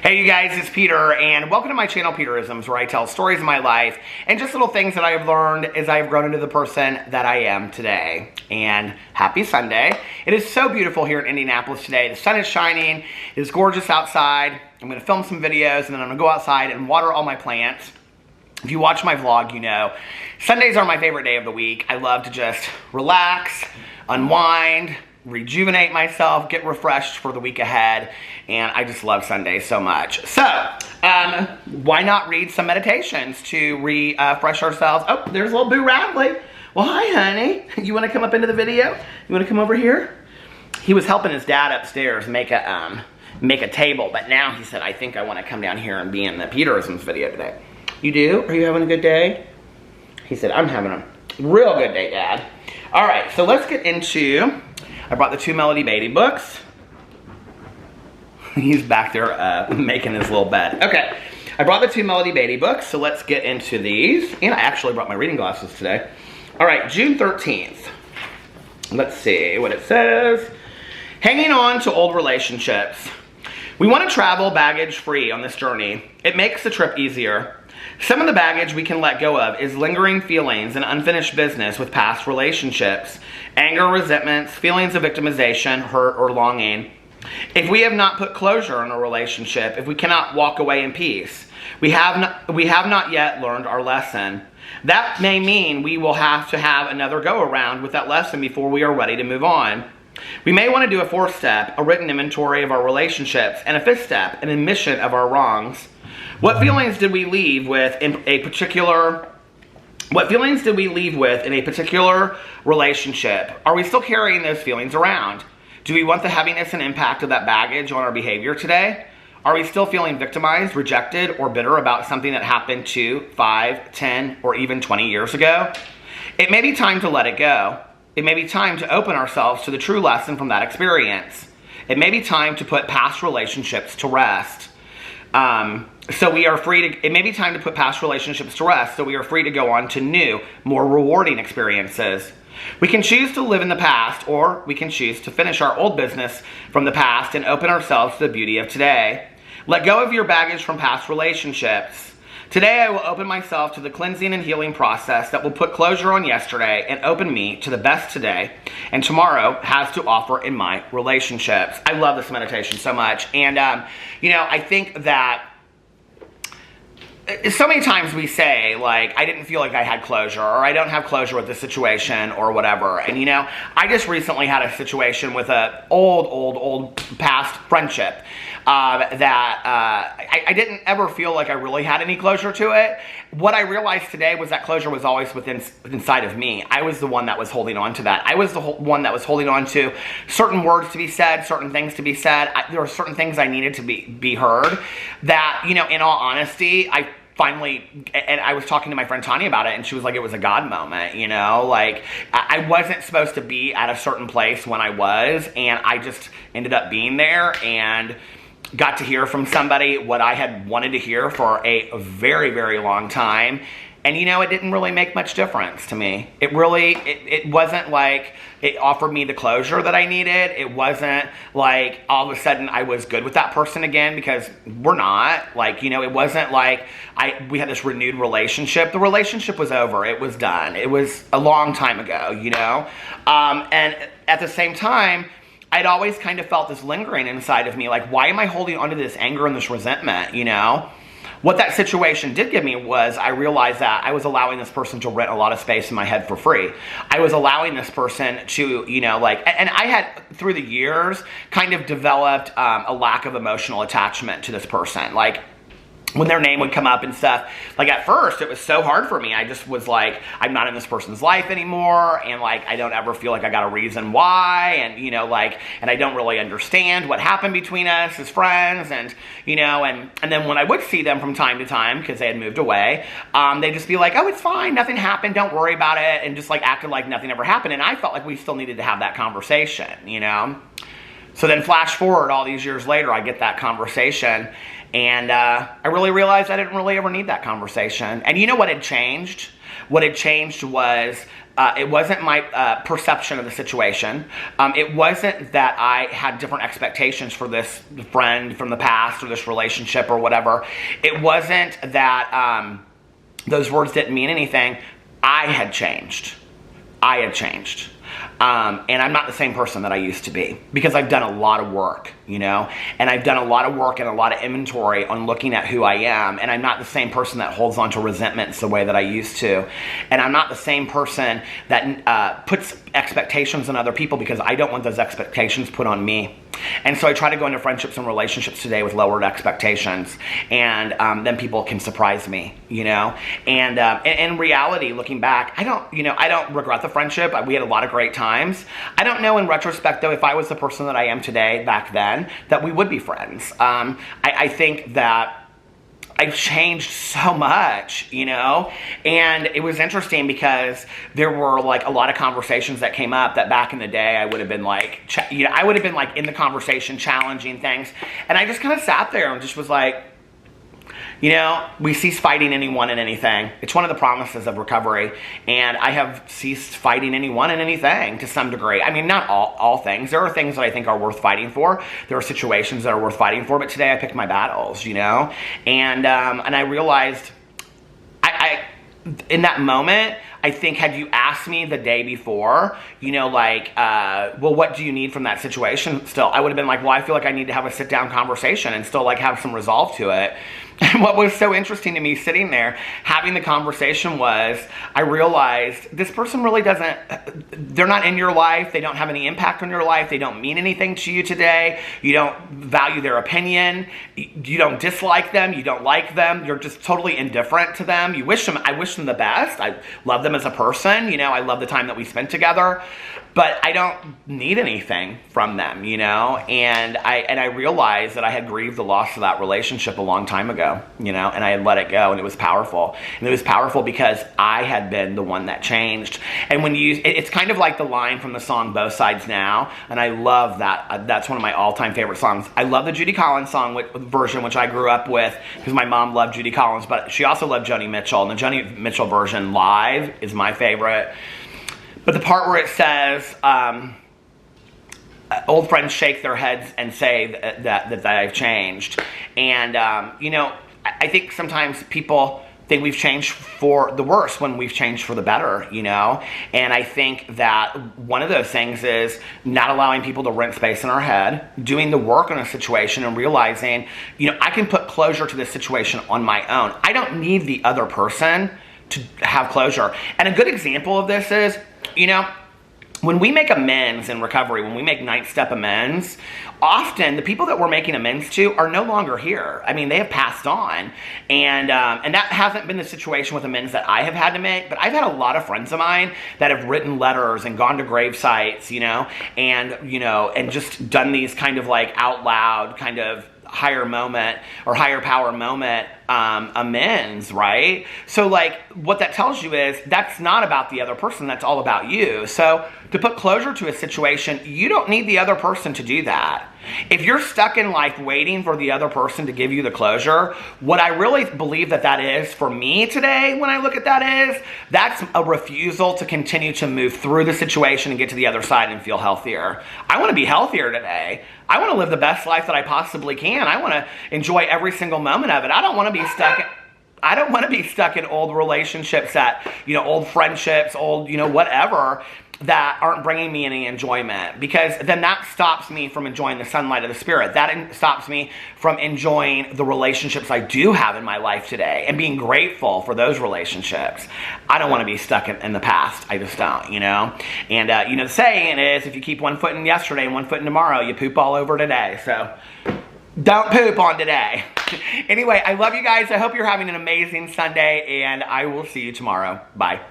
Hey you guys, it's Peter, and welcome to my channel, Peterisms, where I tell stories of my life and just little things that I have learned as I have grown into the person that I am today. And happy Sunday. It is so beautiful here in Indianapolis today. The sun is shining, it is gorgeous outside. I'm going to film some videos, and then I'm going to go outside and water all my plants. If you watch my vlog, you know, Sundays are my favorite day of the week. I love to just relax, unwind, rejuvenate myself, get refreshed for the week ahead, and I just love Sundays so much. So, why not read some meditations to refresh ourselves? Oh, there's little Boo Radley. Well, hi, honey. You want to come up into the video? You want to come over here? He was helping his dad upstairs make a table, but now he said, I think I want to come down here and be in the Peterisms video today. You do? Are you having a good day? He said, I'm having a real good day, Dad. All right, so let's get into... I brought the two Melody Beatty books. He's back there making his little bed. Okay, I brought the two Melody Beatty books, so let's get into these. And I actually brought my reading glasses today. All right, June 13th. Let's see what it says. Hanging on to old relationships. We want to travel baggage-free on this journey. It makes the trip easier. Some of the baggage we can let go of is lingering feelings and unfinished business with past relationships, anger, resentments, feelings of victimization, hurt, or longing. If we have not put closure in a relationship, if we cannot walk away in peace, we have not yet learned our lesson. That may mean we will have to have another go-around with that lesson before we are ready to move on. We may want to do a fourth step, a written inventory of our relationships, and a fifth step, an admission of our wrongs. What feelings did we leave with in a particular relationship? Are we still carrying those feelings around? Do we want the heaviness and impact of that baggage on our behavior today? Are we still feeling victimized, rejected, or bitter about something that happened 2, 5, 10, or even 20 years ago? It may be time to let it go. It may be time to open ourselves to the true lesson from that experience. It may be time to put past relationships to rest. It may be time to put past relationships to rest so we are free to go on to new, more rewarding experiences. We can choose to live in the past, or we can choose to finish our old business from the past and open ourselves to the beauty of today. Let go of your baggage from past relationships. Today I will open myself to the cleansing and healing process that will put closure on yesterday and open me to the best today and tomorrow has to offer in my relationships. I love this meditation so much. And, I think that so many times we say, like, I didn't feel like I had closure, or I don't have closure with this situation, or whatever. And, I just recently had a situation with an old past friendship that I didn't ever feel like I really had any closure to it. What I realized today was that closure was always inside of me. I was the one that was holding on to that. I was the one that was holding on to certain words to be said, certain things to be said. There were certain things I needed to be heard that, in all honesty, and I was talking to my friend Tanya about it, and she was like, it was a God moment, like I wasn't supposed to be at a certain place when I was, and I just ended up being there and got to hear from somebody what I had wanted to hear for a very, very long time. And it didn't really make much difference to me. It wasn't like it offered me the closure that I needed. It wasn't like all of a sudden I was good with that person again, because we're not. Like, it wasn't like we had this renewed relationship. The relationship was over. It was done. It was a long time ago, And at the same time, I'd always kind of felt this lingering inside of me. Like, why am I holding onto this anger and this resentment, What that situation did give me was I realized that I was allowing this person to rent a lot of space in my head for free. I was allowing this person to, and I had, through the years, kind of developed a lack of emotional attachment to this person. Like, when their name would come up and stuff, like at first it was so hard for me. I just was like, I'm not in this person's life anymore, and like I don't ever feel like I got a reason why, and and I don't really understand what happened between us as friends, and and then when I would see them from time to time because they had moved away, they'd just be like, oh, it's fine, nothing happened, don't worry about it, and just like acted like nothing ever happened, and I felt like we still needed to have that conversation, So then flash forward all these years later, I get that conversation. And I really realized I didn't really ever need that conversation. And you know what had changed? What had changed was it wasn't my perception of the situation. It wasn't that I had different expectations for this friend from the past or this relationship or whatever. It wasn't that those words didn't mean anything. I had changed. I had changed. And I'm not the same person that I used to be because I've done a lot of work, you know, and I've done a lot of work and a lot of inventory on looking at who I am. And I'm not the same person that holds on to resentments the way that I used to. And I'm not the same person that puts expectations on other people because I don't want those expectations put on me. And so I try to go into friendships and relationships today with lowered expectations, and then people can surprise me, you know. And in reality, looking back, I don't regret the friendship. We had a lot of great times. I don't know in retrospect though if I was the person that I am today back then that we would be friends. I think that I've changed so much, you know, and it was interesting because there were like a lot of conversations that came up that back in the day I would have been like, I would have been like in the conversation challenging things, and I just kind of sat there and just was like, you know, we cease fighting anyone and anything. It's one of the promises of recovery, and I have ceased fighting anyone and anything to some degree. I mean, not all things. There are things that I think are worth fighting for. There are situations that are worth fighting for, but today I picked my battles, you know? And I realized, in that moment, I think had you asked me the day before, you know, like, well, what do you need from that situation still? I would have been like, well, I feel like I need to have a sit-down conversation and still, like, have some resolve to it. And what was so interesting to me sitting there, having the conversation was, I realized this person really doesn't, they're not in your life. They don't have any impact on your life. They don't mean anything to you today. You don't value their opinion. You don't dislike them. You don't like them. You're just totally indifferent to them. I wish them the best. I love them as a person. You know, I love the time that we spent together. But I don't need anything from them, you know, and I realized that I had grieved the loss of that relationship a long time ago, you know, and I had let it go, and it was powerful. And it was powerful because I had been the one that changed. And when it's kind of like the line from the song Both Sides Now, and I love that. That's one of my all-time favorite songs. I love the Judy Collins version, which I grew up with because my mom loved Judy Collins, but she also loved Joni Mitchell, and the Joni Mitchell version live is my favorite. But the part where it says, old friends shake their heads and say that I've changed. And, you know, I think sometimes people think we've changed for the worse when we've changed for the better, you know? And I think that one of those things is not allowing people to rent space in our head, doing the work on a situation and realizing, you know, I can put closure to this situation on my own. I don't need the other person to have closure. And a good example of this is, you know, when we make amends in recovery, when we make 9-step amends, often the people that we're making amends to are no longer here. I mean, they have passed on. And that hasn't been the situation with amends that I have had to make, but I've had a lot of friends of mine that have written letters and gone to grave sites, you know, and just done these kind of like out loud kind of higher moment or higher power moment amends, right? So like what that tells you is that's not about the other person, that's all about you. So to put closure to a situation, you don't need the other person to do that. If you're stuck in life waiting for the other person to give you the closure, what I really believe that is for me today when I look at that is, that's a refusal to continue to move through the situation and get to the other side and feel healthier. I want to be healthier today. I want to live the best life that I possibly can. I want to enjoy every single moment of it. I don't want to be stuck in old relationships that, you know, old friendships, old, you know, whatever, that aren't bringing me any enjoyment, because then that stops me from enjoying the sunlight of the Spirit. That stops me from enjoying the relationships I do have in my life today and being grateful for those relationships. I don't want to be stuck in the past. I just don't, you know. And, you know, the saying is, if you keep one foot in yesterday and one foot in tomorrow, you poop all over today. So don't poop on today. Anyway, I love you guys. I hope you're having an amazing Sunday, and I will see you tomorrow. Bye.